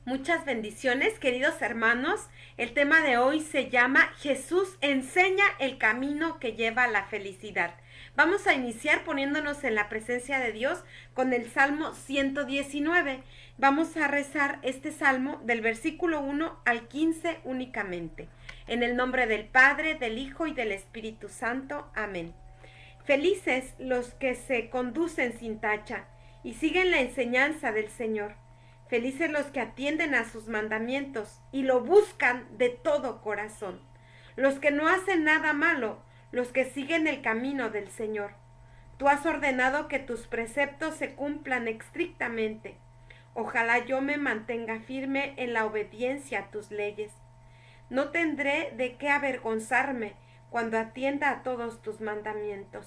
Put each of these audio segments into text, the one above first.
Muchas bendiciones, queridos hermanos. El tema de hoy se llama Jesús enseña el camino que lleva a la felicidad. Vamos a iniciar poniéndonos en la presencia de Dios con el Salmo 119. Vamos a rezar este salmo del versículo 1 al 15 únicamente. En el nombre del Padre, del Hijo y del Espíritu Santo. Amén. Felices los que se conducen sin tacha y siguen la enseñanza del Señor. Felices los que atienden a sus mandamientos y lo buscan de todo corazón. Los que no hacen nada malo, los que siguen el camino del Señor. Tú has ordenado que tus preceptos se cumplan estrictamente. Ojalá yo me mantenga firme en la obediencia a tus leyes. No tendré de qué avergonzarme cuando atienda a todos tus mandamientos.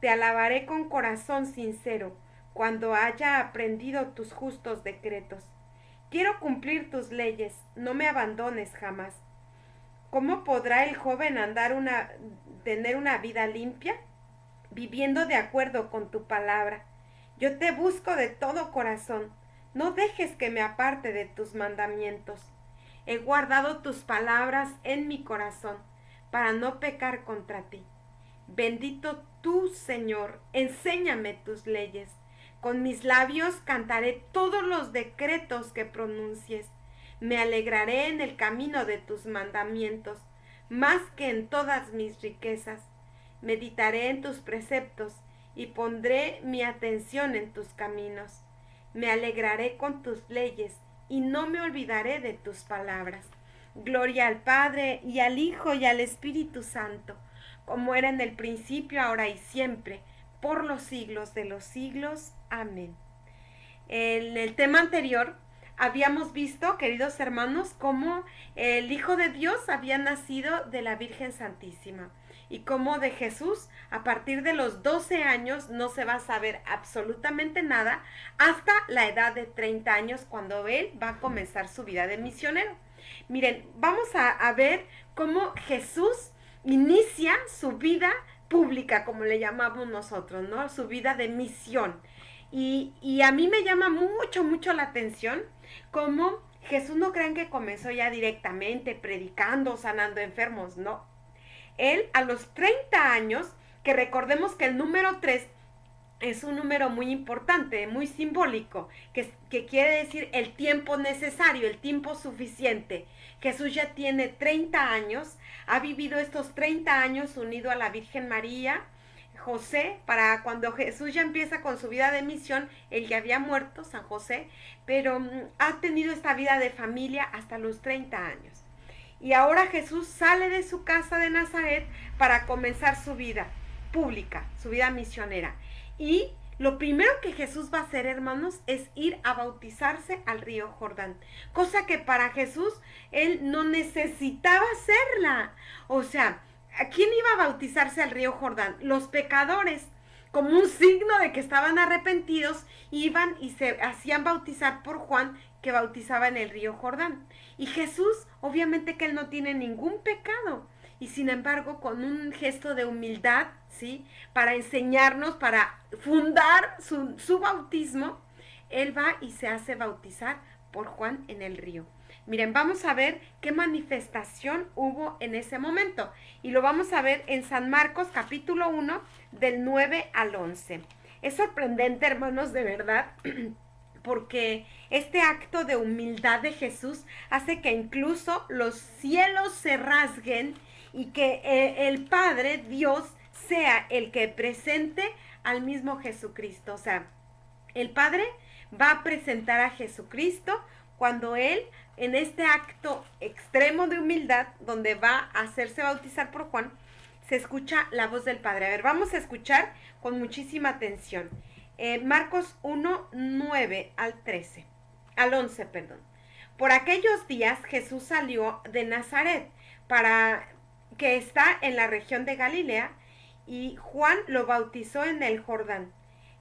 Te alabaré con corazón sincero cuando haya aprendido tus justos decretos. Quiero cumplir tus leyes, no me abandones jamás. ¿Cómo podrá el joven tener una vida limpia? Viviendo de acuerdo con tu palabra. Yo te busco de todo corazón, no dejes que me aparte de tus mandamientos. He guardado tus palabras en mi corazón, para no pecar contra ti. Bendito tú, Señor, enséñame tus leyes. Con mis labios cantaré todos los decretos que pronuncies. Me alegraré en el camino de tus mandamientos, más que en todas mis riquezas. Meditaré en tus preceptos y pondré mi atención en tus caminos. Me alegraré con tus leyes y no me olvidaré de tus palabras. Gloria al Padre y al Hijo y al Espíritu Santo, como era en el principio, ahora y siempre, por los siglos de los siglos. Amén. En el tema anterior habíamos visto, queridos hermanos, cómo el Hijo de Dios había nacido de la Virgen Santísima y cómo de Jesús a partir de los 12 años no se va a saber absolutamente nada hasta la edad de 30 años cuando él va a comenzar su vida de misionero. Miren, vamos a ver cómo Jesús inicia su vida pública, como le llamamos nosotros, ¿no? Su vida de misión. Y a mí me llama mucho la atención cómo Jesús, no crean que comenzó ya directamente predicando, sanando enfermos, no. Él a los 30 años, que recordemos que el número 3 es un número muy importante, muy simbólico, que quiere decir el tiempo necesario, el tiempo suficiente. Jesús ya tiene 30 años, ha vivido estos 30 años unido a la Virgen María, José, para cuando Jesús ya empieza con su vida de misión, él ya había muerto, San José, pero ha tenido esta vida de familia hasta los 30 años. Y ahora Jesús sale de su casa de Nazaret para comenzar su vida pública, su vida misionera. Y lo primero que Jesús va a hacer, hermanos, es ir a bautizarse al río Jordán. Cosa que para Jesús, él no necesitaba hacerla. O sea, ¿a quién iba a bautizarse al río Jordán? Los pecadores. Como un signo de que estaban arrepentidos, iban y se hacían bautizar por Juan, que bautizaba en el río Jordán. Y Jesús, obviamente que él no tiene ningún pecado. Y sin embargo, con un gesto de humildad, ¿sí? Para enseñarnos, para fundar su bautismo, él va y se hace bautizar por Juan en el río. Miren, vamos a ver qué manifestación hubo en ese momento. Y lo vamos a ver en San Marcos capítulo 1, del 9 al 11. Es sorprendente, hermanos, de verdad, porque este acto de humildad de Jesús hace que incluso los cielos se rasguen y que el Padre, Dios, sea el que presente al mismo Jesucristo. O sea, el Padre va a presentar a Jesucristo cuando Él, en este acto extremo de humildad, donde va a hacerse bautizar por Juan, se escucha la voz del Padre. A ver, vamos a escuchar con muchísima atención. Marcos 1, 9 al 13, al 11, perdón. Por aquellos días Jesús salió de Nazaret, que está en la región de Galilea, y Juan lo bautizó en el Jordán.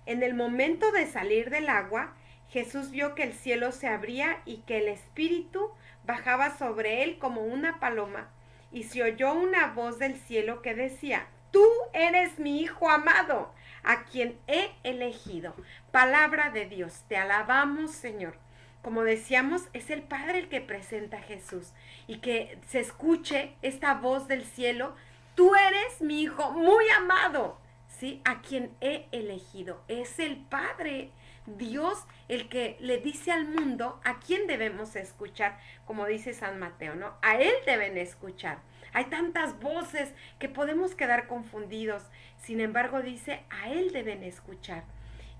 En el momento de salir del agua, Jesús vio que el cielo se abría y que el Espíritu bajaba sobre él como una paloma, y se oyó una voz del cielo que decía: tú eres mi Hijo amado, a quien he elegido. Palabra de Dios, te alabamos, Señor. como decíamos, es el Padre el que presenta a Jesús y que se escuche esta voz del cielo: tú eres mi hijo muy amado, ¿sí? A quien he elegido. Es el Padre, Dios, el que le dice al mundo a quién debemos escuchar, como dice San Mateo, ¿no? A Él deben escuchar. Hay tantas voces que podemos quedar confundidos. Sin embargo, dice, a Él deben escuchar.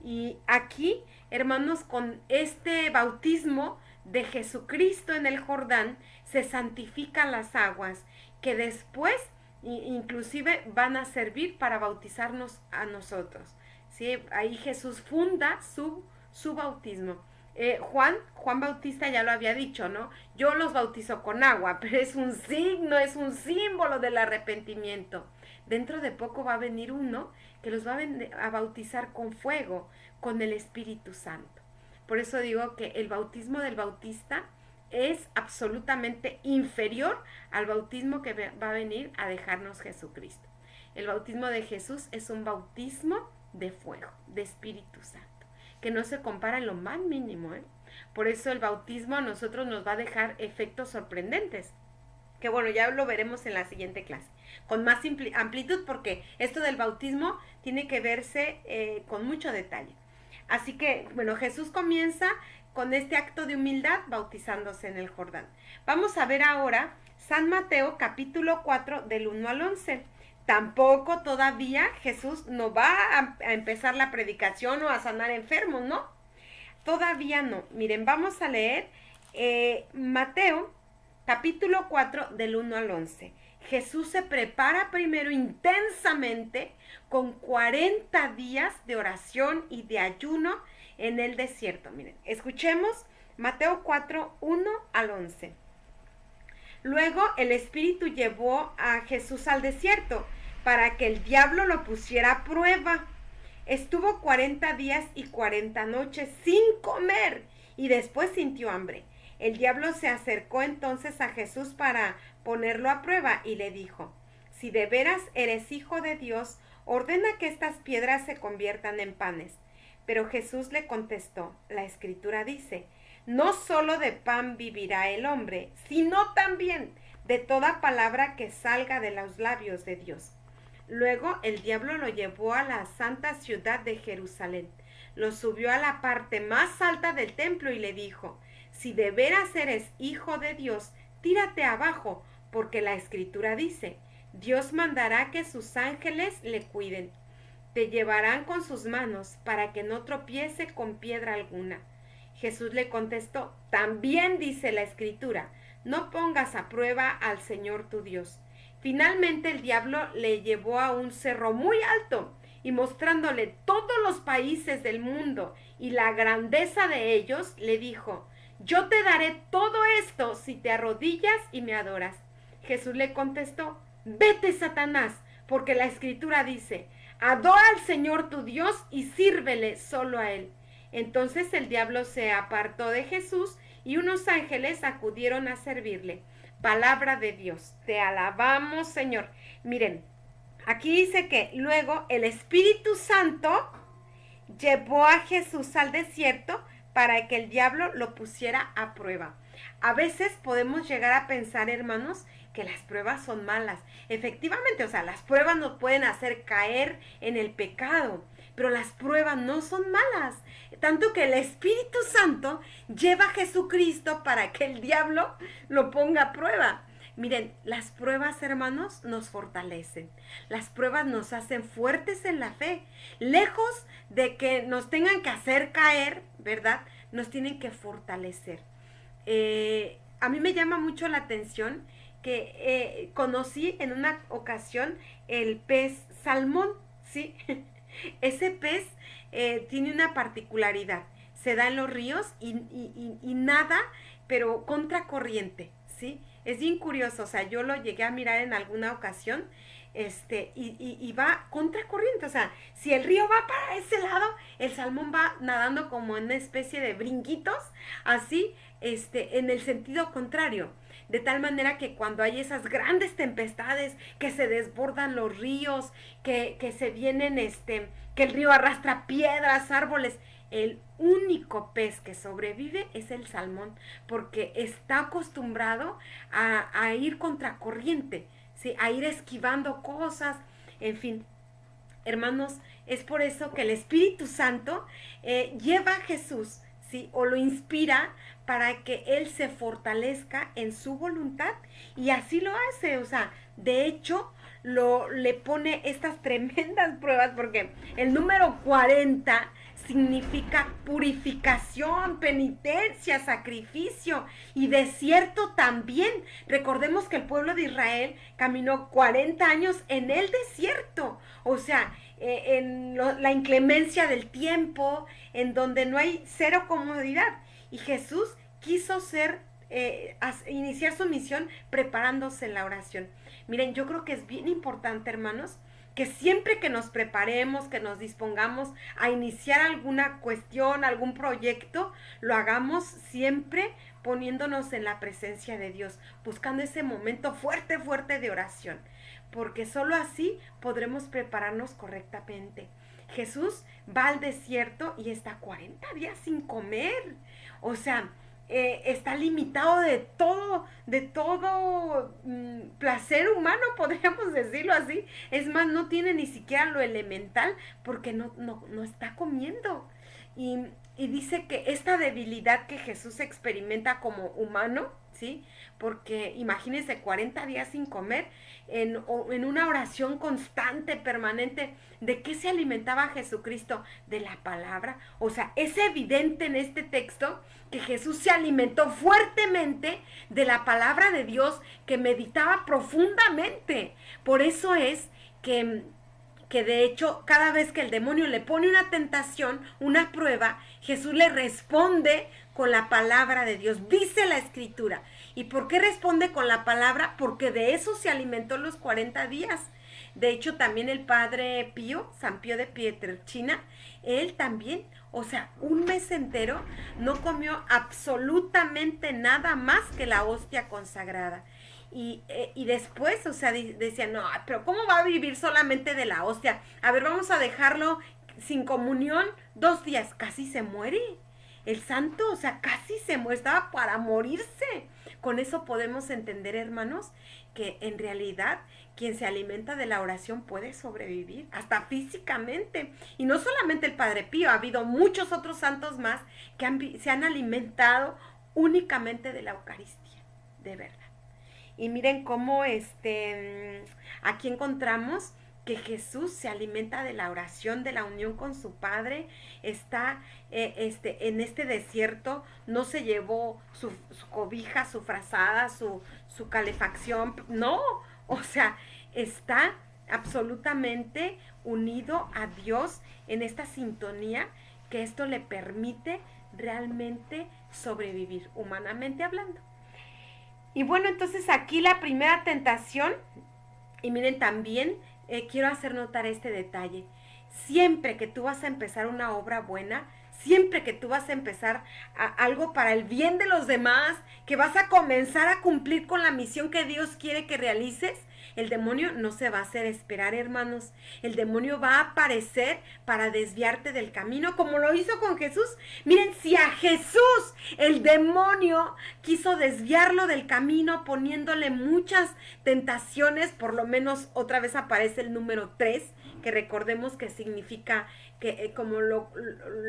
Y aquí, hermanos, con este bautismo de Jesucristo en el Jordán, se santifican las aguas que después inclusive van a servir para bautizarnos a nosotros. ¿Sí? Ahí Jesús funda su bautismo. Juan Bautista ya lo había dicho, ¿no? Yo los bautizo con agua, pero es un signo, es un símbolo del arrepentimiento. Dentro de poco va a venir uno que los va a bautizar con fuego, con el Espíritu Santo. Por eso digo que el bautismo del Bautista es absolutamente inferior al bautismo que va a venir a dejarnos Jesucristo. El bautismo de Jesús es un bautismo de fuego, de Espíritu Santo, que no se compara en lo más mínimo, ¿eh? Por eso el bautismo a nosotros nos va a dejar efectos sorprendentes, que bueno, ya lo veremos en la siguiente clase, con más amplitud, porque esto del bautismo tiene que verse con mucho detalle. Así que, bueno, Jesús comienza con este acto de humildad bautizándose en el Jordán. Vamos a ver ahora San Mateo capítulo 4 del 1 al 11. Tampoco todavía Jesús no va a empezar la predicación o a sanar enfermos, ¿no? Todavía no. Miren, vamos a leer Mateo capítulo 4 del 1 al 11. Jesús se prepara primero intensamente con 40 días de oración y de ayuno en el desierto. Miren, escuchemos Mateo 4, 1 al 11. Luego el Espíritu llevó a Jesús al desierto para que el diablo lo pusiera a prueba. Estuvo 40 días y 40 noches sin comer y después sintió hambre. El diablo se acercó entonces a Jesús para ponerlo a prueba y le dijo: si de veras eres hijo de Dios, ordena que estas piedras se conviertan en panes. Pero Jesús le contestó: la Escritura dice, no solo de pan vivirá el hombre, sino también de toda palabra que salga de los labios de Dios. Luego el diablo lo llevó a la santa ciudad de Jerusalén, lo subió a la parte más alta del templo y le dijo: si de veras eres hijo de Dios, tírate abajo, porque la Escritura dice, Dios mandará que sus ángeles le cuiden. Te llevarán con sus manos para que no tropiece con piedra alguna. Jesús le contestó: también dice la Escritura, no pongas a prueba al Señor tu Dios. Finalmente el diablo le llevó a un cerro muy alto y mostrándole todos los países del mundo y la grandeza de ellos, le dijo: yo te daré todo esto si te arrodillas y me adoras. Jesús le contestó: vete, Satanás, porque la Escritura dice, adora al Señor tu Dios y sírvele solo a Él. Entonces el diablo se apartó de Jesús y unos ángeles acudieron a servirle. Palabra de Dios. Te alabamos, Señor. Miren, aquí dice que luego el Espíritu Santo llevó a Jesús al desierto para que el diablo lo pusiera a prueba. A veces podemos llegar a pensar, hermanos, que las pruebas son malas. Efectivamente, o sea, las pruebas nos pueden hacer caer en el pecado, pero las pruebas no son malas. Tanto que el Espíritu Santo lleva a Jesucristo para que el diablo lo ponga a prueba. Miren, las pruebas, hermanos, nos fortalecen. Las pruebas nos hacen fuertes en la fe. Lejos de que nos tengan que hacer caer, ¿verdad? Nos tienen que fortalecer. A mí me llama mucho la atención que conocí en una ocasión el pez salmón, ¿sí? Ese pez tiene una particularidad. Se da en los ríos y nada, pero contracorriente, ¿sí? Es bien curioso, o sea, yo lo llegué a mirar en alguna ocasión, y va contracorriente, o sea, si el río va para ese lado, el salmón va nadando como en una especie de brinquitos, así, en el sentido contrario, de tal manera que cuando hay esas grandes tempestades, que se desbordan los ríos, que se vienen, que el río arrastra piedras, árboles, el único pez que sobrevive es el salmón, porque está acostumbrado a ir contracorriente, ¿sí? A ir esquivando cosas, en fin. Hermanos, es por eso que el Espíritu Santo lleva a Jesús, ¿sí? O lo inspira para que Él se fortalezca en su voluntad, y así lo hace. O sea, de hecho, le pone estas tremendas pruebas, porque el número 40 significa purificación, penitencia, sacrificio y desierto también. Recordemos que el pueblo de Israel caminó 40 años en el desierto, o sea, la inclemencia del tiempo, en donde no hay cero comodidad. Y Jesús quiso iniciar su misión preparándose en la oración. Miren, yo creo que es bien importante, hermanos, que siempre que nos preparemos, que nos dispongamos a iniciar alguna cuestión, algún proyecto, lo hagamos siempre poniéndonos en la presencia de Dios, buscando ese momento fuerte, fuerte de oración, porque solo así podremos prepararnos correctamente. Jesús va al desierto y está 40 días sin comer. O sea, está limitado de todo placer humano, podríamos decirlo así. Es más, no tiene ni siquiera lo elemental, porque no está comiendo. Y dice que esta debilidad que Jesús experimenta como humano, ¿sí? Porque imagínense 40 días sin comer, en una oración constante, permanente. ¿De qué se alimentaba Jesucristo? De la palabra. O sea, es evidente en este texto que Jesús se alimentó fuertemente de la palabra de Dios, que meditaba profundamente. Por eso es que de hecho cada vez que el demonio le pone una tentación, una prueba, Jesús le responde con la palabra de Dios. Dice la Escritura. ¿Y por qué responde con la palabra? Porque de eso se alimentó los 40 días. De hecho, también el padre Pío, San Pío de Pietrelcina, él también, o sea, un mes entero no comió absolutamente nada más que la hostia consagrada. Y después, o sea, decía, no, pero ¿cómo va a vivir solamente de la hostia? A ver, vamos a dejarlo sin comunión 2 días. Casi se muere. El santo, o sea, casi se muere, estaba para morirse. Con eso podemos entender, hermanos, que en realidad quien se alimenta de la oración puede sobrevivir, hasta físicamente. Y no solamente el Padre Pío, ha habido muchos otros santos más que se han alimentado únicamente de la Eucaristía, de verdad. Y miren cómo aquí encontramos que Jesús se alimenta de la oración, de la unión con su Padre. Está en este desierto, no se llevó su cobija, su frazada, su calefacción, no, o sea, está absolutamente unido a Dios en esta sintonía, que esto le permite realmente sobrevivir, humanamente hablando. Y bueno, entonces aquí la primera tentación, y miren también, quiero hacer notar este detalle. Siempre que tú vas a empezar una obra buena, siempre que tú vas a empezar algo para el bien de los demás, que vas a comenzar a cumplir con la misión que Dios quiere que realices, el demonio no se va a hacer esperar, hermanos. El demonio va a aparecer para desviarte del camino, como lo hizo con Jesús. Miren, si a Jesús el demonio quiso desviarlo del camino poniéndole muchas tentaciones, por lo menos otra vez aparece el número 3, que recordemos que significa que como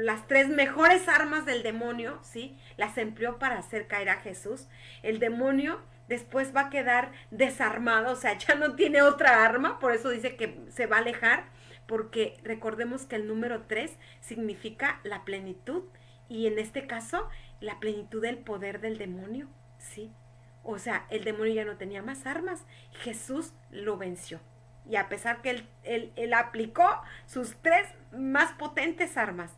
las 3 mejores armas del demonio, ¿sí? Las empleó para hacer caer a Jesús. El demonio después va a quedar desarmado, o sea, ya no tiene otra arma, por eso dice que se va a alejar, porque recordemos que el número 3 significa la plenitud, y en este caso, la plenitud del poder del demonio, ¿sí? O sea, el demonio ya no tenía más armas, Jesús lo venció. Y a pesar que él aplicó sus 3 más potentes armas.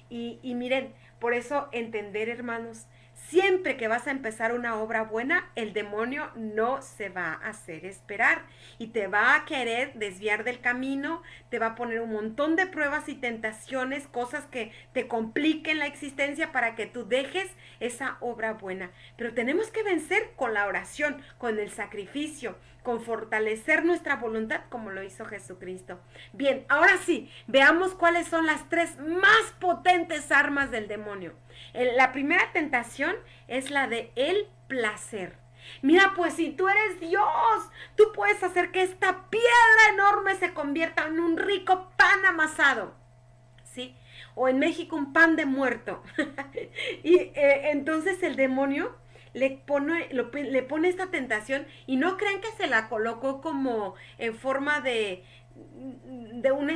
Y miren, Por eso entender, hermanos, siempre que vas a empezar una obra buena, el demonio no se va a hacer esperar y te va a querer desviar del camino, te va a poner un montón de pruebas y tentaciones, cosas que te compliquen la existencia para que tú dejes esa obra buena. Pero tenemos que vencer con la oración, con el sacrificio, con fortalecer nuestra voluntad como lo hizo Jesucristo. Bien, ahora sí, veamos cuáles son las 3 más potentes armas del demonio. La primera tentación es la de el placer. Mira, pues si tú eres Dios, tú puedes hacer que esta piedra enorme se convierta en un rico pan amasado, ¿sí? O en México un pan de muerto. Y entonces el demonio le pone esta tentación y no crean que se la colocó como en forma de un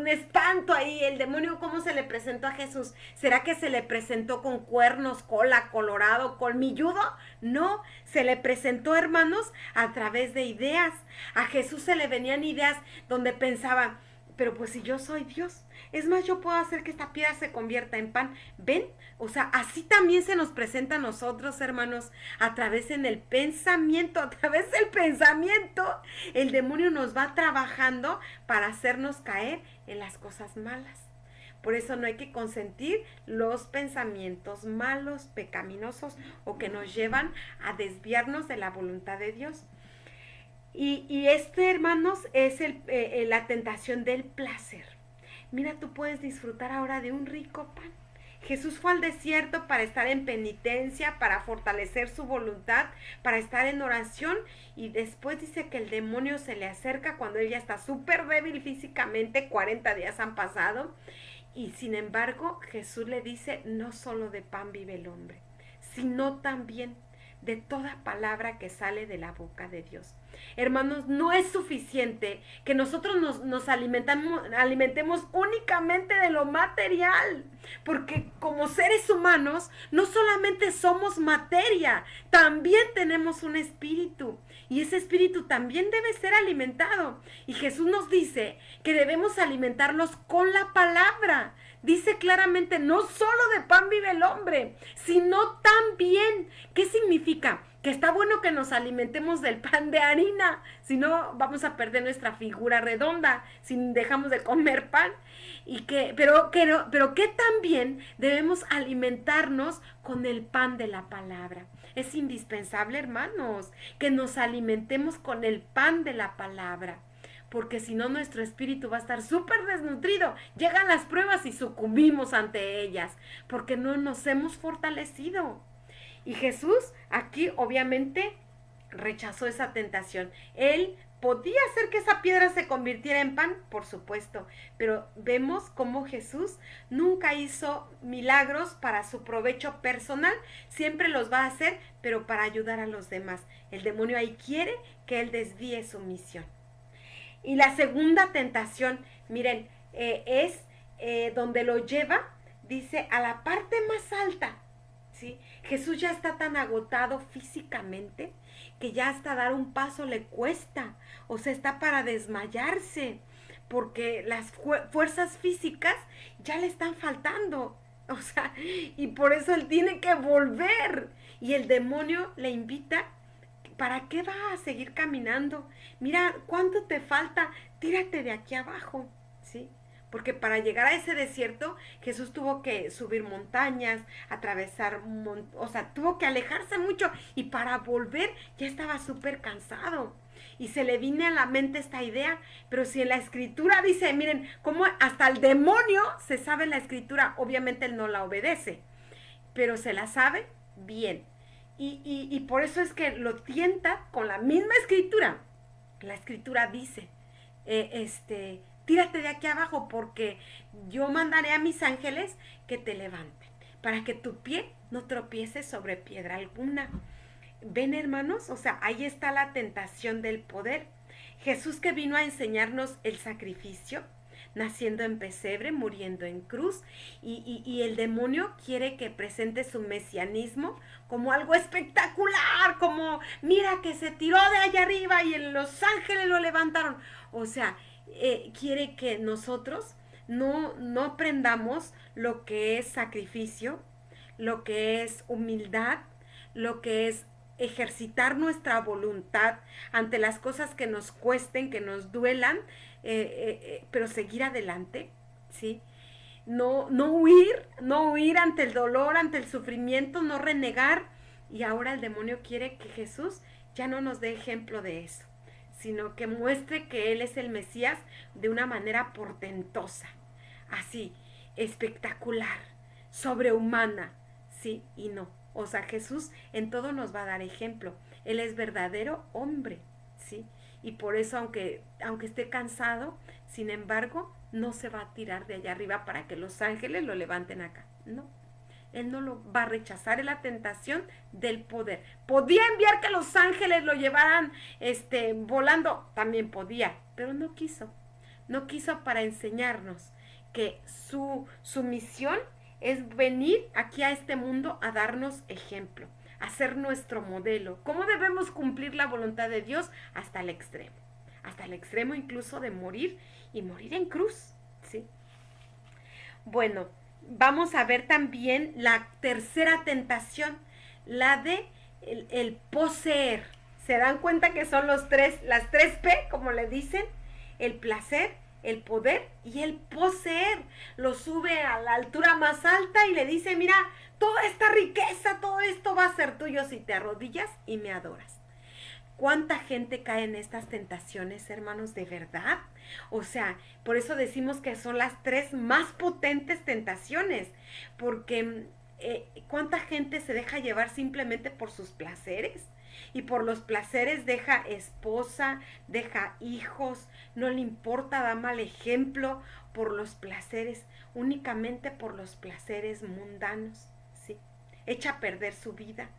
espanto ahí. El demonio, ¿cómo se le presentó a Jesús? ¿Será que se le presentó con cuernos, cola, colorado, colmilludo? No, se le presentó, hermanos, a través de ideas. A Jesús se le venían ideas donde pensaba, pero pues si yo soy Dios, es más, yo puedo hacer que esta piedra se convierta en pan. ¿Ven? O sea, así también se nos presenta a nosotros, hermanos, a través en el pensamiento, a través del pensamiento, el demonio nos va trabajando para hacernos caer en las cosas malas. Por eso no hay que consentir los pensamientos malos, pecaminosos o que nos llevan a desviarnos de la voluntad de Dios. Y hermanos, es la tentación del placer. Mira, tú puedes disfrutar ahora de un rico pan. Jesús fue al desierto para estar en penitencia, para fortalecer su voluntad, para estar en oración, y después dice que el demonio se le acerca cuando ella está súper débil físicamente, 40 días han pasado, y sin embargo Jesús le dice, no solo de pan vive el hombre, sino también de toda palabra que sale de la boca de Dios. Hermanos, no es suficiente que nosotros nos alimentemos únicamente de lo material, porque como seres humanos no solamente somos materia, también tenemos un espíritu, y ese espíritu también debe ser alimentado. Y Jesús nos dice que debemos alimentarlos con la palabra. Dice claramente, no solo de pan vive el hombre, sino también, ¿qué significa? Que está bueno que nos alimentemos del pan de harina, si no vamos a perder nuestra figura redonda, si dejamos de comer pan, pero que también debemos alimentarnos con el pan de la palabra. Es indispensable, hermanos, que nos alimentemos con el pan de la palabra, porque si no nuestro espíritu va a estar súper desnutrido. Llegan las pruebas y sucumbimos ante ellas, porque no nos hemos fortalecido. Y Jesús aquí obviamente rechazó esa tentación. Él podía hacer que esa piedra se convirtiera en pan, por supuesto, pero vemos cómo Jesús nunca hizo milagros para su provecho personal, siempre los va a hacer, pero para ayudar a los demás. El demonio ahí quiere que él desvíe su misión. Y la segunda tentación, miren, es donde lo lleva, dice, a la parte más alta, ¿sí? Jesús ya está tan agotado físicamente que ya hasta dar un paso le cuesta, o sea, está para desmayarse, porque las fuerzas físicas ya le están faltando, o sea, y por eso él tiene que volver, y el demonio le invita. ¿Para qué va a seguir caminando? Mira, ¿cuánto te falta? Tírate de aquí abajo, ¿sí? Porque para llegar a ese desierto, Jesús tuvo que subir montañas, atravesar, o sea, tuvo que alejarse mucho, y para volver ya estaba súper cansado. Y se le vino a la mente esta idea, pero si en la escritura dice, miren, cómo hasta el demonio se sabe la escritura, obviamente él no la obedece, pero se la sabe bien. Y por eso es que lo tienta con la misma escritura. La escritura dice, tírate de aquí abajo, porque yo mandaré a mis ángeles que te levanten, para que tu pie no tropiece sobre piedra alguna. ¿Ven, hermanos? O sea, ahí está la tentación del poder. Jesús, que vino a enseñarnos el sacrificio, naciendo en pesebre, muriendo en cruz, y el demonio quiere que presente su mesianismo como algo espectacular, como mira que se tiró de allá arriba y los ángeles lo levantaron. O sea, quiere que nosotros no aprendamos lo que es sacrificio, lo que es humildad, lo que es ejercitar nuestra voluntad ante las cosas que nos cuesten, que nos duelan, pero seguir adelante, ¿sí? No huir ante el dolor, ante el sufrimiento, no renegar. Y ahora el demonio quiere que Jesús ya no nos dé ejemplo de eso, sino que muestre que Él es el Mesías de una manera portentosa, así, espectacular, sobrehumana, ¿sí? Y no. O sea, Jesús en todo nos va a dar ejemplo. Él es verdadero hombre, ¿sí? Y por eso, aunque esté cansado, sin embargo, no se va a tirar de allá arriba para que los ángeles lo levanten acá. No. Él no lo va a rechazar, es la tentación del poder. ¿Podía enviar que los ángeles lo llevaran volando? También podía, pero no quiso. No quiso para enseñarnos que su misión es venir aquí a este mundo a darnos ejemplo, a ser nuestro modelo. ¿Cómo debemos cumplir la voluntad de Dios? Hasta el extremo incluso de morir y morir en cruz, ¿sí? Bueno, vamos a ver también la tercera tentación, la de el poseer. ¿Se dan cuenta que son las tres P, como le dicen? El placer, el poder y el poseer. Lo sube a la altura más alta y le dice, mira, toda esta riqueza, todo esto va a ser tuyo si te arrodillas y me adoras. ¿Cuánta gente cae en estas tentaciones, hermanos, de verdad? O sea, por eso decimos que son las tres más potentes tentaciones, porque ¿cuánta gente se deja llevar simplemente por sus placeres? Y por los placeres deja esposa, deja hijos, no le importa, da mal ejemplo por los placeres, únicamente por los placeres mundanos, ¿sí? Echa a perder su vida,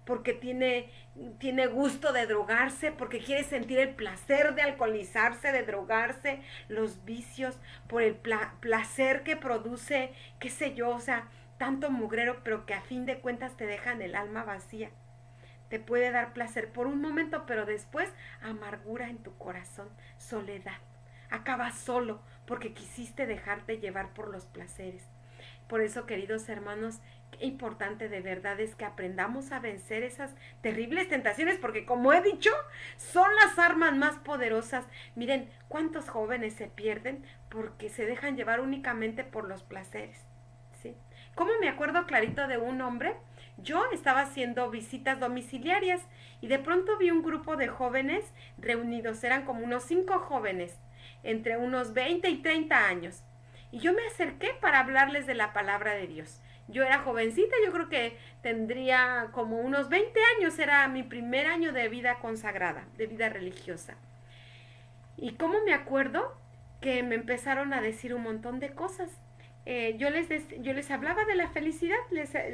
porque tiene gusto de drogarse, porque quiere sentir el placer de alcoholizarse, de drogarse, los vicios, por el placer que produce, qué sé yo, o sea, tanto mugrero, pero que a fin de cuentas te dejan el alma vacía. Te puede dar placer por un momento, pero después amargura en tu corazón, soledad. Acabas solo porque quisiste dejarte llevar por los placeres. Por eso, queridos hermanos, qué importante de verdad es que aprendamos a vencer esas terribles tentaciones, porque como he dicho, son las armas más poderosas. Miren, cuántos jóvenes se pierden porque se dejan llevar únicamente por los placeres, ¿sí? ¿Cómo me acuerdo clarito de un hombre? Yo estaba haciendo visitas domiciliarias y de pronto vi un grupo de jóvenes reunidos, eran como unos 5 jóvenes, entre unos 20 y 30 años. Y yo me acerqué para hablarles de la palabra de Dios. Yo era jovencita, yo creo que tendría como unos 20 años, era mi primer año de vida consagrada, de vida religiosa. Y cómo me acuerdo que me empezaron a decir un montón de cosas. Yo les hablaba de la felicidad,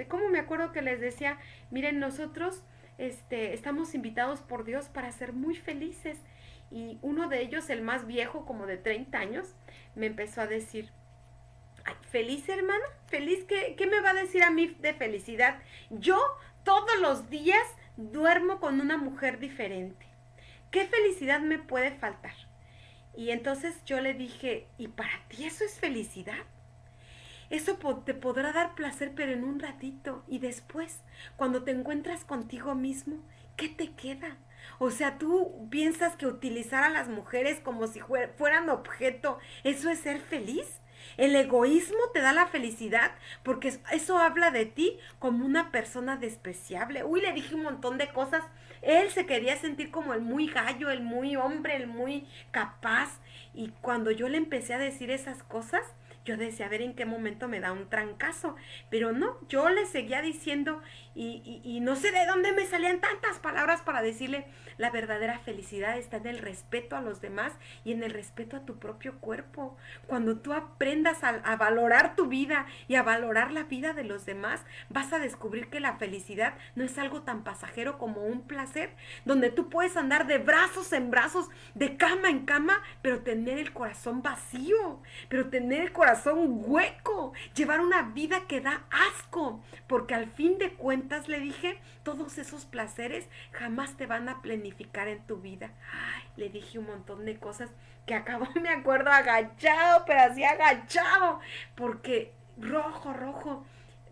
cómo me acuerdo que les decía, miren, nosotros estamos invitados por Dios para ser muy felices. Y uno de ellos, el más viejo, como de 30 años, me empezó a decir, ay, ¿feliz, hermana? ¿Feliz? ¿Qué me va a decir a mí de felicidad? Yo todos los días duermo con una mujer diferente. ¿Qué felicidad me puede faltar? Y entonces yo le dije, ¿y para ti eso es felicidad? Eso te podrá dar placer, pero en un ratito. Y después, cuando te encuentras contigo mismo, ¿qué te queda? O sea, ¿tú piensas que utilizar a las mujeres como si fueran objeto, eso es ser feliz? El egoísmo te da la felicidad, porque eso habla de ti como una persona despreciable. Uy, le dije un montón de cosas. Él se quería sentir como el muy gallo, el muy hombre, el muy capaz. Y cuando yo le empecé a decir esas cosas, yo decía, a ver en qué momento me da un trancazo. Pero no, yo le seguía diciendo y no sé de dónde me salían tantas palabras para decirle, la verdadera felicidad está en el respeto a los demás y en el respeto a tu propio cuerpo. Cuando tú aprendas a valorar tu vida y a valorar la vida de los demás, vas a descubrir que la felicidad no es algo tan pasajero como un placer, donde tú puedes andar de brazos en brazos, de cama en cama, pero tener el corazón vacío, pero tener el corazón corazón hueco, llevar una vida que da asco, porque al fin de cuentas, le dije, todos esos placeres jamás te van a planificar en tu vida. Ay, le dije un montón de cosas que acabó, me acuerdo, agachado, pero así agachado, porque rojo,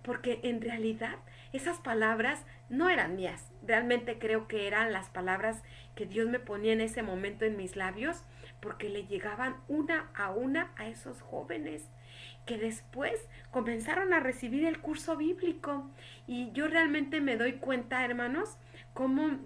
porque en realidad esas palabras no eran mías. Realmente creo que eran las palabras que Dios me ponía en ese momento en mis labios, porque le llegaban una a esos jóvenes que después comenzaron a recibir el curso bíblico. Y yo realmente me doy cuenta, hermanos, cómo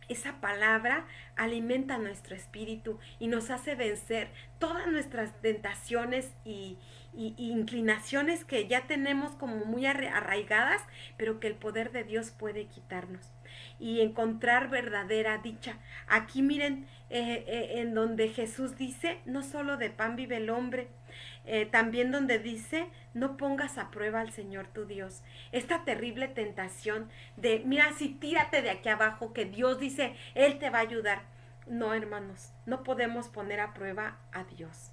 esa palabra alimenta nuestro espíritu y nos hace vencer todas nuestras tentaciones y inclinaciones que ya tenemos como muy arraigadas, pero que el poder de Dios puede quitarnos. Y encontrar verdadera dicha. Aquí miren, en donde Jesús dice, no solo de pan vive el hombre, también donde dice, no pongas a prueba al Señor tu Dios. Esta terrible tentación de, mira, si tírate de aquí abajo, que Dios dice, Él te va a ayudar. No, hermanos, no podemos poner a prueba a Dios.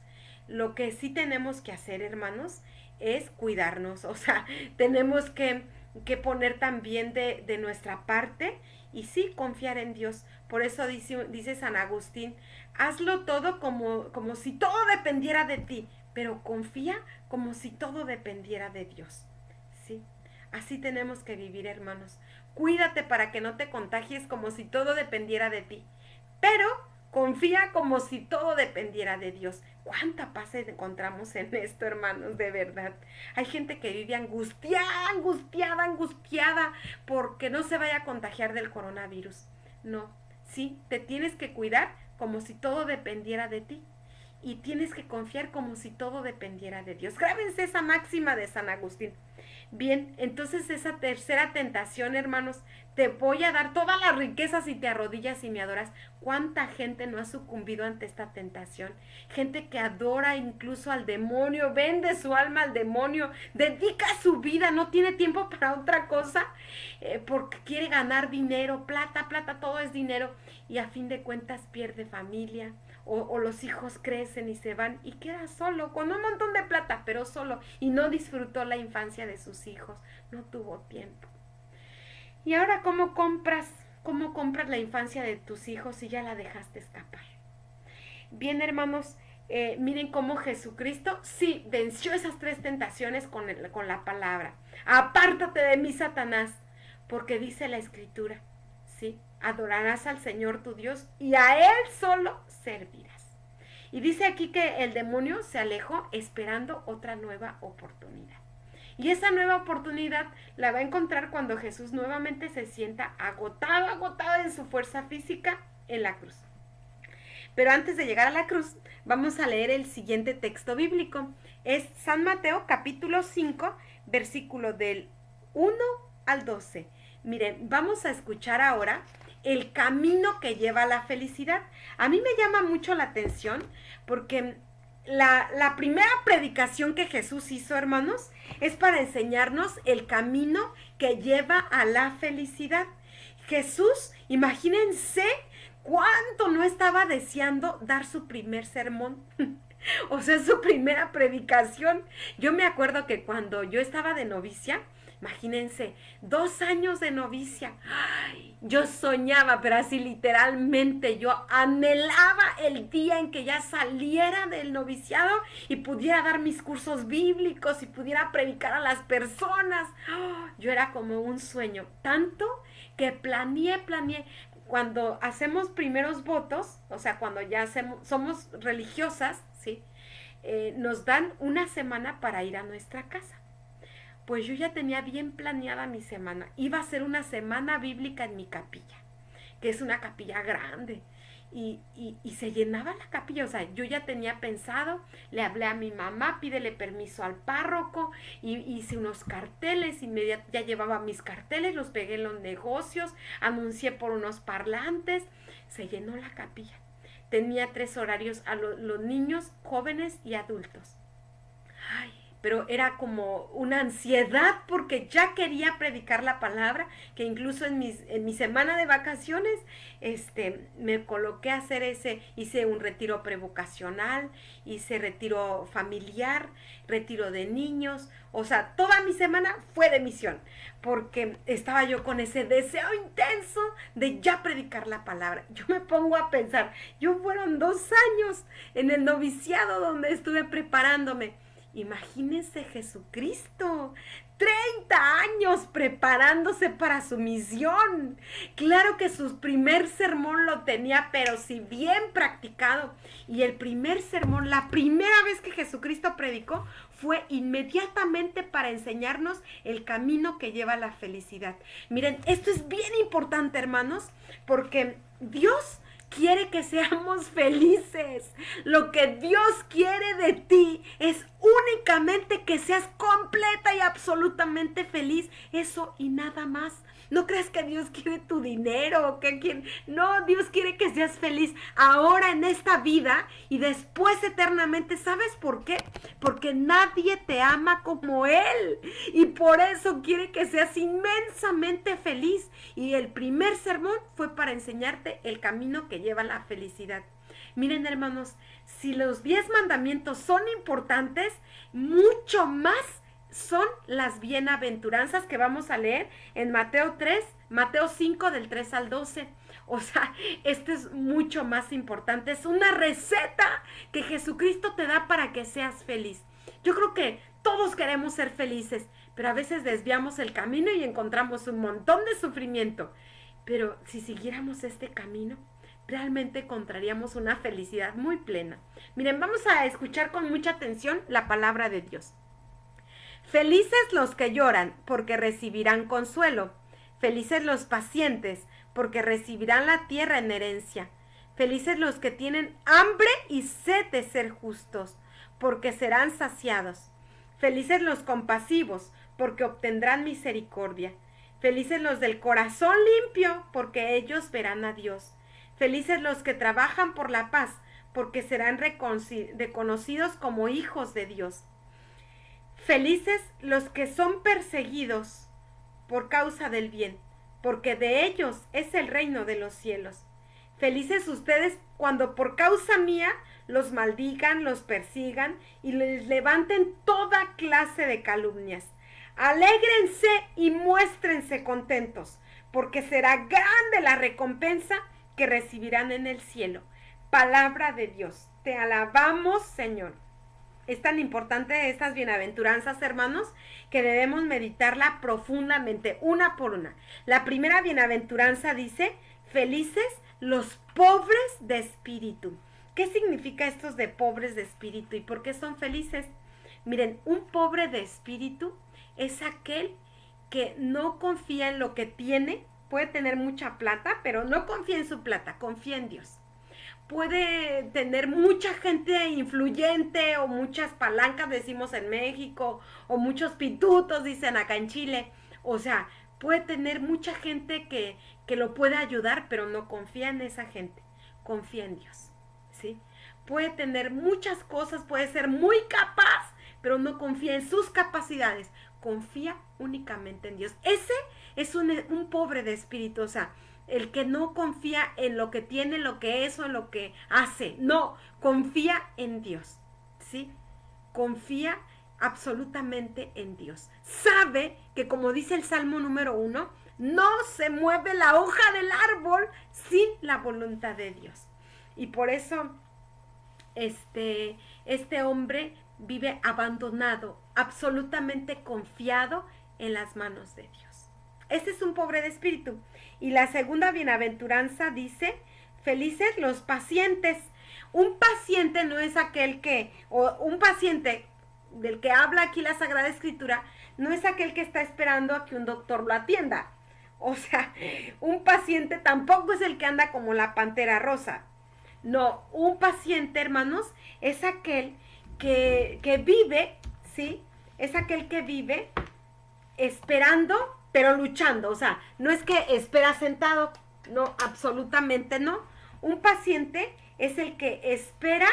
Lo que sí tenemos que hacer, hermanos, es cuidarnos. O sea, tenemos que poner también de nuestra parte y sí confiar en Dios. Por eso dice San Agustín, hazlo todo como si todo dependiera de ti, pero confía como si todo dependiera de Dios. ¿Sí? Así tenemos que vivir, hermanos. Cuídate para que no te contagies como si todo dependiera de ti, pero confía como si todo dependiera de Dios. ¿Cuánta paz encontramos en esto, hermanos? De verdad. Hay gente que vive angustiada porque no se vaya a contagiar del coronavirus. No, sí, te tienes que cuidar como si todo dependiera de ti. Y tienes que confiar como si todo dependiera de Dios. Grábense esa máxima de San Agustín. Bien, entonces esa tercera tentación, hermanos, te voy a dar todas las riquezas si te arrodillas y me adoras. ¿Cuánta gente no ha sucumbido ante esta tentación? Gente que adora incluso al demonio, vende su alma al demonio, dedica su vida, no tiene tiempo para otra cosa, porque quiere ganar dinero, plata, todo es dinero, y a fin de cuentas pierde familia. O los hijos crecen y se van y queda solo, con un montón de plata, pero solo, y no disfrutó la infancia de sus hijos, no tuvo tiempo. Y ahora, ¿cómo compras la infancia de tus hijos si ya la dejaste escapar? Bien, hermanos, miren cómo Jesucristo sí venció esas tres tentaciones con la palabra. Apártate de mí, Satanás, porque dice la Escritura, ¿sí? Adorarás al Señor tu Dios y a Él solo servirás. Y dice aquí que el demonio se alejó esperando otra nueva oportunidad. Y esa nueva oportunidad la va a encontrar cuando Jesús nuevamente se sienta agotado en su fuerza física en la cruz. Pero antes de llegar a la cruz, vamos a leer el siguiente texto bíblico. Es San Mateo capítulo 5, versículo del 1 al 12. Miren, vamos a escuchar ahora el camino que lleva a la felicidad. A mí me llama mucho la atención porque la primera predicación que Jesús hizo, hermanos, es para enseñarnos el camino que lleva a la felicidad. Jesús, imagínense cuánto no estaba deseando dar su primer sermón. O sea, su primera predicación. Yo me acuerdo que cuando yo estaba de novicia, imagínense, 2 años de novicia. Ay, yo soñaba, pero así literalmente, yo anhelaba el día en que ya saliera del noviciado y pudiera dar mis cursos bíblicos y pudiera predicar a las personas. Oh, yo era como un sueño, tanto que planeé. Cuando hacemos primeros votos, o sea, cuando ya somos religiosas, ¿sí? Nos dan una semana para ir a nuestra casa. Pues yo ya tenía bien planeada mi semana. Iba a ser una semana bíblica en mi capilla, que es una capilla grande. Y se llenaba la capilla, o sea, yo ya tenía pensado, le hablé a mi mamá, pídele permiso al párroco, y hice unos carteles, ya llevaba mis carteles, los pegué en los negocios, anuncié por unos parlantes, se llenó la capilla. Tenía 3 horarios a los niños, jóvenes y adultos. Ay, pero era como una ansiedad porque ya quería predicar la palabra, que incluso en mi semana de vacaciones, me coloqué a hacer hice un retiro prevocacional, hice retiro familiar, retiro de niños, o sea, toda mi semana fue de misión, porque estaba yo con ese deseo intenso de ya predicar la palabra. Yo me pongo a pensar, yo fueron 2 años en el noviciado donde estuve preparándome. Imagínense Jesucristo, 30 años preparándose para su misión. Claro que su primer sermón lo tenía, pero si bien practicado. Y el primer sermón, la primera vez que Jesucristo predicó, fue inmediatamente para enseñarnos el camino que lleva a la felicidad. Miren, esto es bien importante, hermanos, porque Dios quiere que seamos felices. Lo que Dios quiere de ti es únicamente que seas completa y absolutamente feliz. Eso y nada más. No creas que Dios quiere tu dinero o no, Dios quiere que seas feliz ahora en esta vida y después eternamente. ¿Sabes por qué? Porque nadie te ama como Él y por eso quiere que seas inmensamente feliz. Y el primer sermón fue para enseñarte el camino que lleva a la felicidad. Miren, hermanos, si los 10 mandamientos son importantes, mucho más son las bienaventuranzas que vamos a leer en Mateo 5 del 3 al 12. O sea, esto es mucho más importante. Es una receta que Jesucristo te da para que seas feliz. Yo creo que todos queremos ser felices, pero a veces desviamos el camino y encontramos un montón de sufrimiento. Pero si siguiéramos este camino, realmente encontraríamos una felicidad muy plena. Miren, vamos a escuchar con mucha atención la palabra de Dios. Felices los que lloran, porque recibirán consuelo. Felices los pacientes, porque recibirán la tierra en herencia. Felices los que tienen hambre y sed de ser justos, porque serán saciados. Felices los compasivos, porque obtendrán misericordia. Felices los del corazón limpio, porque ellos verán a Dios. Felices los que trabajan por la paz, porque serán reconocidos como hijos de Dios. Felices los que son perseguidos por causa del bien, porque de ellos es el reino de los cielos. Felices ustedes cuando por causa mía los maldigan, los persigan y les levanten toda clase de calumnias. Alégrense y muéstrense contentos, porque será grande la recompensa que recibirán en el cielo. Palabra de Dios. Te alabamos, Señor. Es tan importante estas bienaventuranzas, hermanos, que debemos meditarla profundamente, una por una. La primera bienaventuranza dice, felices los pobres de espíritu. ¿Qué significa estos de pobres de espíritu y por qué son felices? Miren, un pobre de espíritu es aquel que no confía en lo que tiene, puede tener mucha plata, pero no confía en su plata, confía en Dios. Puede tener mucha gente influyente o muchas palancas, decimos en México, o muchos pitutos, dicen acá en Chile. O sea, puede tener mucha gente que lo puede ayudar, pero no confía en esa gente, confía en Dios, ¿sí? Puede tener muchas cosas, puede ser muy capaz, pero no confía en sus capacidades, confía únicamente en Dios. Ese es un pobre de espíritu, o sea, el que no confía en lo que tiene, lo que es o lo que hace. No, confía en Dios, ¿sí? Confía absolutamente en Dios. Sabe que, como dice el Salmo número 1, no se mueve la hoja del árbol sin la voluntad de Dios. Y por eso este hombre vive abandonado, absolutamente confiado en las manos de Dios. Este es un pobre de espíritu. Y la segunda bienaventuranza dice, felices los pacientes. Un paciente no es un paciente del que habla aquí la Sagrada Escritura, no es aquel que está esperando a que un doctor lo atienda. O sea, un paciente tampoco es el que anda como la pantera rosa. No, un paciente, hermanos, es aquel que vive, ¿sí? Es aquel que vive esperando, pero luchando. O sea, no es que espera sentado, no, absolutamente no. Un paciente es el que espera,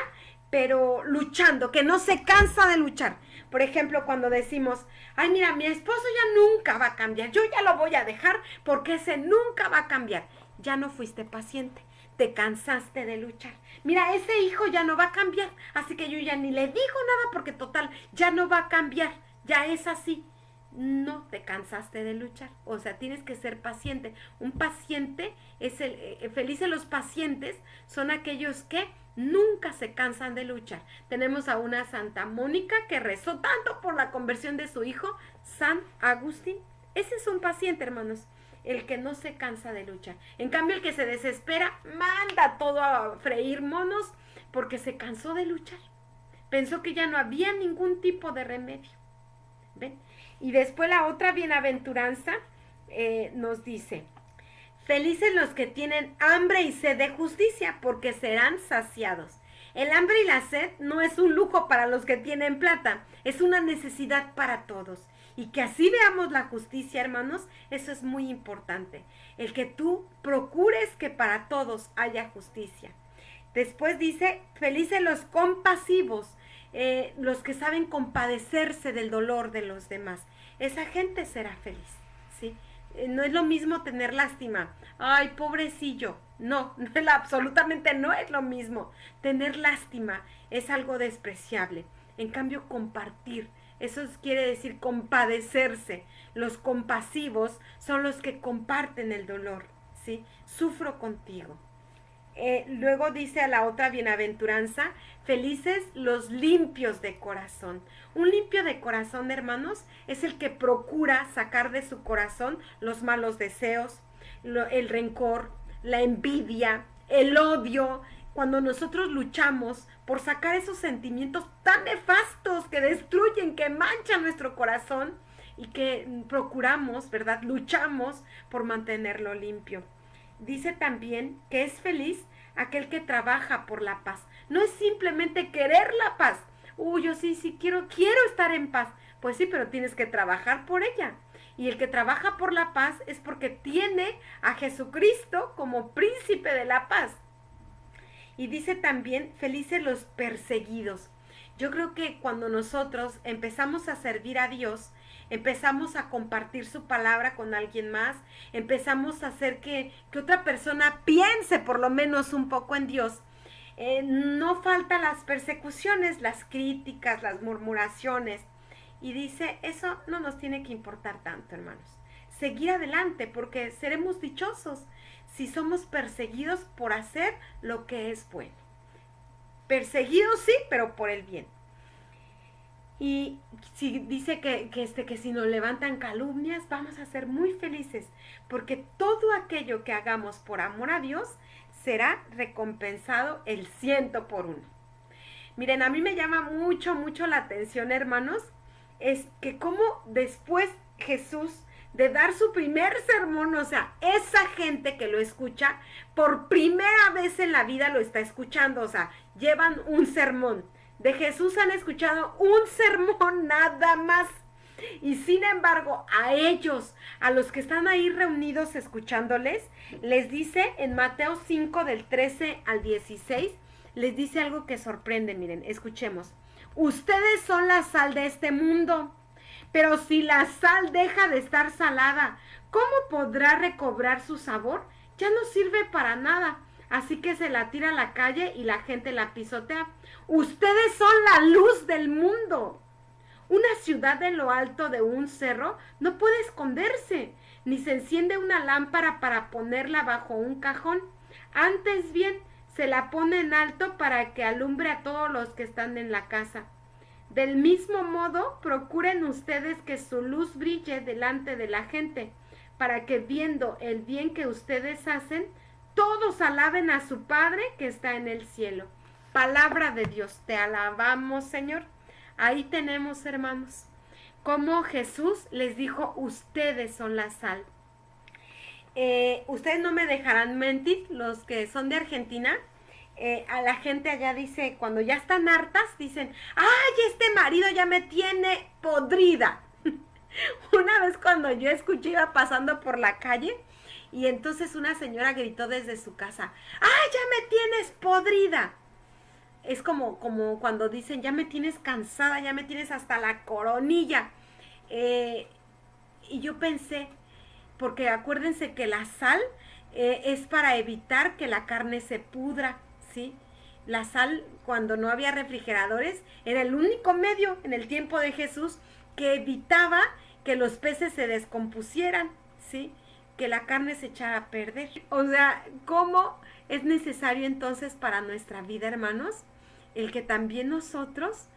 pero luchando, que no se cansa de luchar. Por ejemplo, cuando decimos, ay, mira, mi esposo ya nunca va a cambiar, yo ya lo voy a dejar porque ese nunca va a cambiar. Ya no fuiste paciente, te cansaste de luchar. Mira, ese hijo ya no va a cambiar, así que yo ya ni le digo nada porque total, ya no va a cambiar, ya es así. No te cansaste de luchar, o sea, tienes que ser paciente. Un paciente es felices los pacientes son aquellos que nunca se cansan de luchar. Tenemos a una Santa Mónica que rezó tanto por la conversión de su hijo, San Agustín. Ese es un paciente, hermanos, el que no se cansa de luchar. En cambio, el que se desespera, manda todo a freír monos porque se cansó de luchar. Pensó que ya no había ningún tipo de remedio. ¿Ven? Y después la otra bienaventuranza nos dice, felices los que tienen hambre y sed de justicia, porque serán saciados. El hambre y la sed no es un lujo para los que tienen plata, es una necesidad para todos. Y que así veamos la justicia, hermanos, eso es muy importante. El que tú procures que para todos haya justicia. Después dice, felices los compasivos, los que saben compadecerse del dolor de los demás. Esa gente será feliz, ¿sí? No es lo mismo tener lástima. Ay, pobrecillo. No, absolutamente no es lo mismo. Tener lástima es algo despreciable. En cambio, compartir, eso quiere decir compadecerse. Los compasivos son los que comparten el dolor, ¿sí? Sufro contigo. Luego dice a la otra bienaventuranza, felices los limpios de corazón. Un limpio de corazón, hermanos, es el que procura sacar de su corazón los malos deseos, el rencor, la envidia, el odio. Cuando nosotros luchamos por sacar esos sentimientos tan nefastos que destruyen, que manchan nuestro corazón y que procuramos, ¿verdad? Luchamos por mantenerlo limpio. Dice también que es feliz aquel que trabaja por la paz. No es simplemente querer la paz. Yo sí quiero estar en paz. Pues sí, pero tienes que trabajar por ella. Y el que trabaja por la paz es porque tiene a Jesucristo como príncipe de la paz. Y dice también, felices los perseguidos. Yo creo que cuando nosotros empezamos a servir a Dios, empezamos a compartir su palabra con alguien más, empezamos a hacer que otra persona piense por lo menos un poco en Dios, no faltan las persecuciones, las críticas, las murmuraciones. Y dice, eso no nos tiene que importar tanto, hermanos. Seguir adelante, porque seremos dichosos si somos perseguidos por hacer lo que es bueno. Perseguidos sí, pero por el bien. Y si dice que si nos levantan calumnias, vamos a ser muy felices, porque todo aquello que hagamos por amor a Dios será recompensado el 100 por 1. Miren, a mí me llama mucho la atención, hermanos, es que como después Jesús de dar su primer sermón, o sea, esa gente que lo escucha, por primera vez en la vida lo está escuchando, o sea, llevan un sermón. De Jesús han escuchado un sermón nada más. Y sin embargo, a ellos, a los que están ahí reunidos escuchándoles, les dice en Mateo 5 del 13 al 16, les dice algo que sorprende, miren, escuchemos. Ustedes son la sal de este mundo, pero si la sal deja de estar salada, ¿cómo podrá recobrar su sabor? Ya no sirve para nada. Así que se la tira a la calle y la gente la pisotea. Ustedes son la luz del mundo. Una ciudad en lo alto de un cerro no puede esconderse, ni se enciende una lámpara para ponerla bajo un cajón. Antes bien, se la pone en alto para que alumbre a todos los que están en la casa. Del mismo modo, procuren ustedes que su luz brille delante de la gente, para que viendo el bien que ustedes hacen, todos alaben a su Padre que está en el cielo. Palabra de Dios, te alabamos, Señor. Ahí tenemos, hermanos, como Jesús les dijo, ustedes son la sal. Ustedes no me dejarán mentir, los que son de Argentina, a la gente allá dice, cuando ya están hartas, dicen, ¡ay, este marido ya me tiene podrida! Una vez cuando yo escuché, iba pasando por la calle, y entonces una señora gritó desde su casa, ¡ay, ya me tienes podrida! es como cuando dicen, ya me tienes cansada, ya me tienes hasta la coronilla. Y yo pensé, porque acuérdense que la sal es para evitar que la carne se pudra, ¿sí? La sal, cuando no había refrigeradores, era el único medio en el tiempo de Jesús que evitaba que los peces se descompusieran, ¿sí? Que la carne se echara a perder. O sea, ¿cómo es necesario entonces para nuestra vida, hermanos, el que también nosotros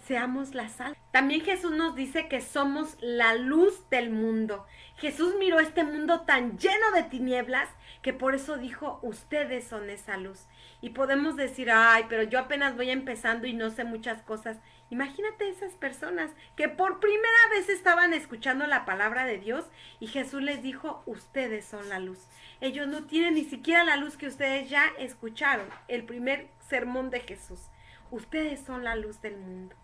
seamos la sal? También Jesús nos dice que somos la luz del mundo. Jesús miró este mundo tan lleno de tinieblas que por eso dijo, ustedes son esa luz. Y podemos decir, ay, pero yo apenas voy empezando y no sé muchas cosas. Imagínate esas personas que por primera vez estaban escuchando la palabra de Dios y Jesús les dijo, ustedes son la luz. Ellos no tienen ni siquiera la luz que ustedes ya escucharon, el primer sermón de Jesús. Ustedes son la luz del mundo.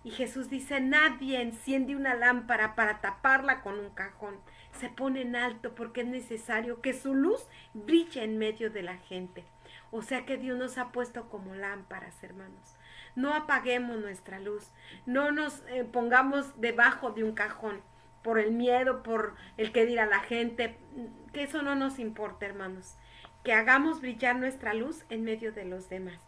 Y Jesús dice, nadie enciende una lámpara para taparla con un cajón. Se pone en alto porque es necesario que su luz brille en medio de la gente. O sea que Dios nos ha puesto como lámparas, hermanos. No apaguemos nuestra luz. No nos pongamos debajo de un cajón por el miedo, por el que dirá la gente. Que eso no nos importa, hermanos. Que hagamos brillar nuestra luz en medio de los demás.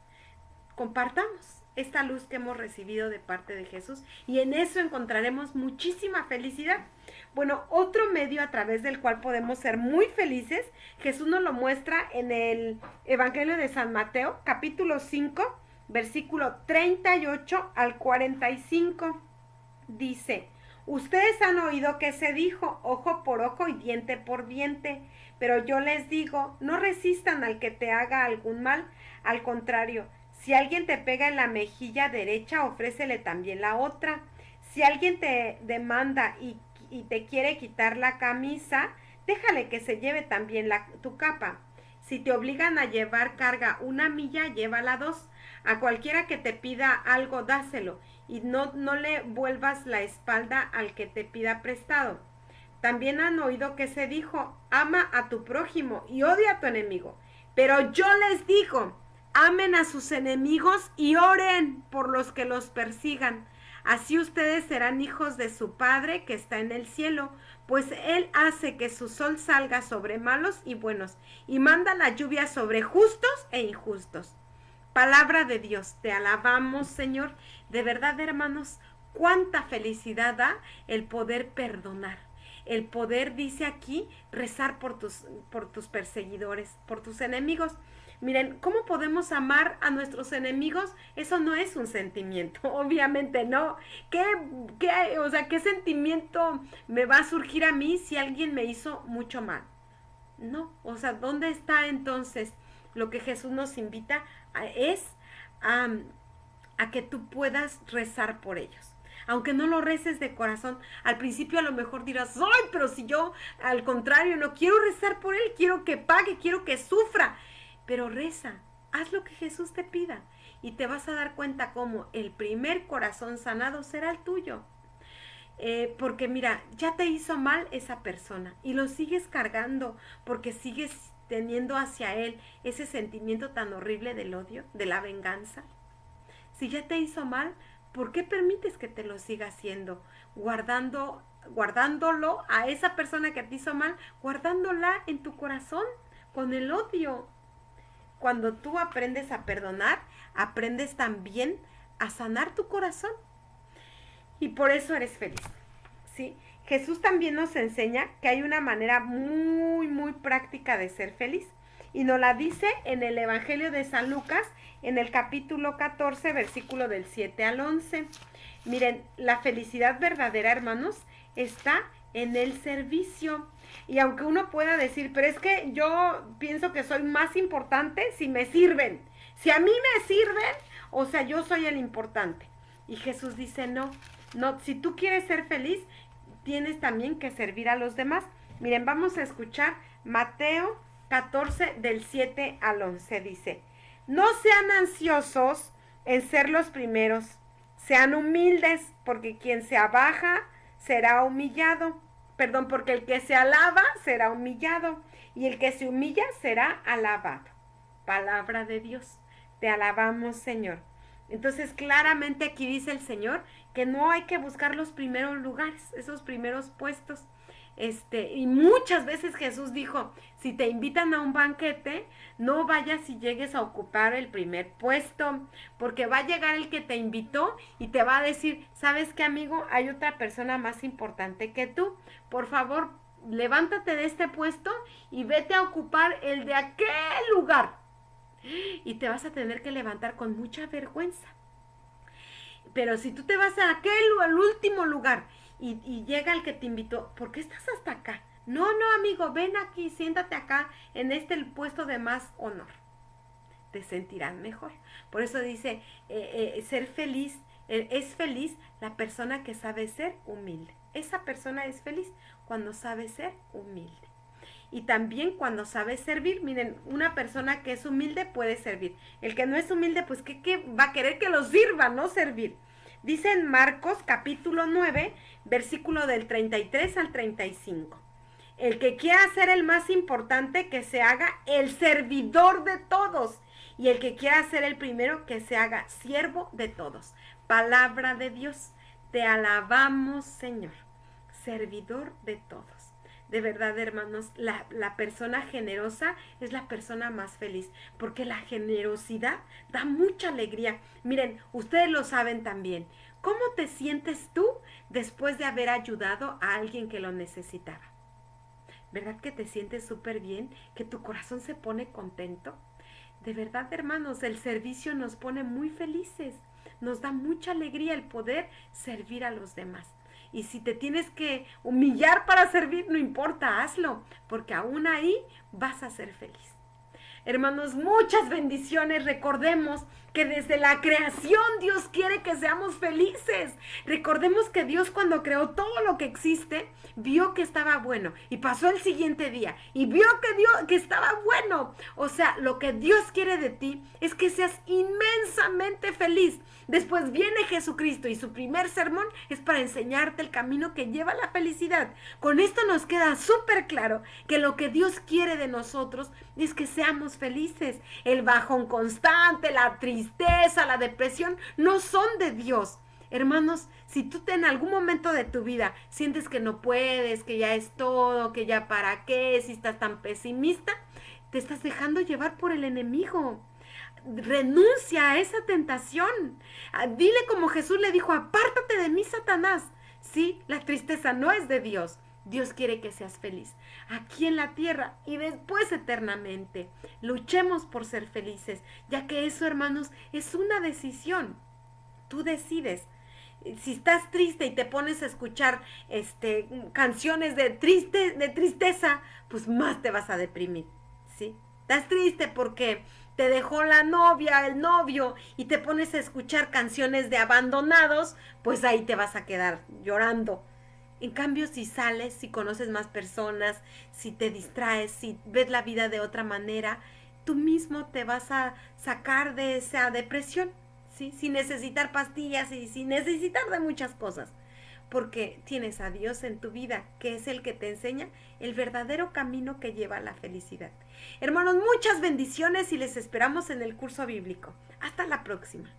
Compartamos esta luz que hemos recibido de parte de Jesús y en eso encontraremos muchísima felicidad. Bueno, otro medio a través del cual podemos ser muy felices, Jesús nos lo muestra en el Evangelio de San Mateo, capítulo 5, versículo 38 al 45. Dice, ustedes han oído que se dijo, ojo por ojo y diente por diente, pero yo les digo, no resistan al que te haga algún mal, al contrario, si alguien te pega en la mejilla derecha, ofrécele también la otra. Si alguien te demanda y te quiere quitar la camisa, déjale que se lleve también tu capa. Si te obligan a llevar carga 1 milla, llévala 2. A cualquiera que te pida algo, dáselo. Y no le vuelvas la espalda al que te pida prestado. También han oído que se dijo, ama a tu prójimo y odia a tu enemigo. Pero yo les digo, amen a sus enemigos y oren por los que los persigan. Así ustedes serán hijos de su Padre que está en el cielo, pues Él hace que su sol salga sobre malos y buenos, y manda la lluvia sobre justos e injustos. Palabra de Dios, te alabamos, Señor. De verdad, hermanos, cuánta felicidad da el poder perdonar. El poder, dice aquí, rezar por tus perseguidores, por tus enemigos. Miren, ¿cómo podemos amar a nuestros enemigos? Eso no es un sentimiento, obviamente no. ¿Qué sentimiento me va a surgir a mí si alguien me hizo mucho mal? No, o sea, ¿dónde está entonces lo que Jesús nos invita a que tú puedas rezar por ellos? Aunque no lo reces de corazón, al principio a lo mejor dirás, ¡ay, pero si yo al contrario no quiero rezar por él, quiero que pague, quiero que sufra! Pero reza, haz lo que Jesús te pida y te vas a dar cuenta cómo el primer corazón sanado será el tuyo. Porque mira, ya te hizo mal esa persona y lo sigues cargando porque sigues teniendo hacia él ese sentimiento tan horrible del odio, de la venganza. Si ya te hizo mal, ¿por qué permites que te lo siga haciendo? Guardándolo a esa persona que te hizo mal, guardándola en tu corazón con el odio. Cuando tú aprendes a perdonar, aprendes también a sanar tu corazón. Y por eso eres feliz, ¿sí? Jesús también nos enseña que hay una manera muy, muy práctica de ser feliz. Y nos la dice en el Evangelio de San Lucas, en el capítulo 14, versículo del 7 al 11. Miren, la felicidad verdadera, hermanos, está en el servicio. Y aunque uno pueda decir, pero es que yo pienso que soy más importante si me sirven. Si a mí me sirven, o sea, yo soy el importante. Y Jesús dice, no, si tú quieres ser feliz, tienes también que servir a los demás. Miren, vamos a escuchar Mateo 14 del 7 al 11. Dice, no sean ansiosos en ser los primeros, sean humildes, porque quien se abaja será humillado. Porque el que se alaba será humillado y el que se humilla será alabado. Palabra de Dios. Te alabamos, Señor. Entonces, claramente aquí dice el Señor que no hay que buscar los primeros lugares, esos primeros puestos. Y muchas veces Jesús dijo, si te invitan a un banquete, no vayas y llegues a ocupar el primer puesto, porque va a llegar el que te invitó y te va a decir, ¿sabes qué, amigo? Hay otra persona más importante que tú. Por favor, levántate de este puesto y vete a ocupar el de aquel lugar. Y te vas a tener que levantar con mucha vergüenza. Pero si tú te vas a al último lugar y llega el que te invitó, ¿por qué estás hasta acá? No, no, amigo, ven aquí, siéntate acá en el puesto de más honor. Te sentirás mejor. Por eso dice, ser feliz, es feliz la persona que sabe ser humilde. Esa persona es feliz cuando sabe ser humilde. Y también cuando sabe servir. Miren, una persona que es humilde puede servir. El que no es humilde, pues ¿qué va a querer que lo sirva, no servir? Dice en Marcos capítulo 9, versículo del 33 al 35. El que quiera ser el más importante, que se haga el servidor de todos. Y el que quiera ser el primero, que se haga siervo de todos. Palabra de Dios. Te alabamos, Señor. Servidor de todos. De verdad, hermanos, la persona generosa es la persona más feliz, porque la generosidad da mucha alegría. Miren, ustedes lo saben también. ¿Cómo te sientes tú después de haber ayudado a alguien que lo necesitaba? ¿Verdad que te sientes súper bien? ¿Que tu corazón se pone contento? De verdad, hermanos, el servicio nos pone muy felices. Nos da mucha alegría el poder servir a los demás. Y si te tienes que humillar para servir, no importa, hazlo, porque aún ahí vas a ser feliz. Hermanos, muchas bendiciones. Recordemos que desde la creación Dios quiere que seamos felices. Recordemos que Dios, cuando creó todo lo que existe, vio que estaba bueno y pasó el siguiente día y vio que estaba bueno. O sea, lo que Dios quiere de ti es que seas inmensamente feliz. Después viene Jesucristo y su primer sermón es para enseñarte el camino que lleva a la felicidad. Con esto nos queda súper claro que lo que Dios quiere de nosotros es que seamos felices. El bajón constante, la tristeza, la depresión no son de Dios. Hermanos, si tú en algún momento de tu vida sientes que no puedes, que ya es todo, que ya para qué, si estás tan pesimista, te estás dejando llevar por el enemigo. Renuncia a esa tentación. Dile como Jesús le dijo, apártate de mí, Satanás. Sí, la tristeza no es de Dios. Dios quiere que seas feliz aquí en la tierra y después eternamente. Luchemos por ser felices, ya que eso, hermanos, es una decisión. Tú decides. Si estás triste y te pones a escuchar canciones de tristeza, pues más te vas a deprimir, ¿sí? Estás triste porque te dejó la novia, el novio, y te pones a escuchar canciones de abandonados, pues ahí te vas a quedar llorando. En cambio, si sales, si conoces más personas, si te distraes, si ves la vida de otra manera, tú mismo te vas a sacar de esa depresión, ¿sí? Sin necesitar pastillas y sin necesitar de muchas cosas. Porque tienes a Dios en tu vida, que es el que te enseña el verdadero camino que lleva a la felicidad. Hermanos, muchas bendiciones y les esperamos en el curso bíblico. Hasta la próxima.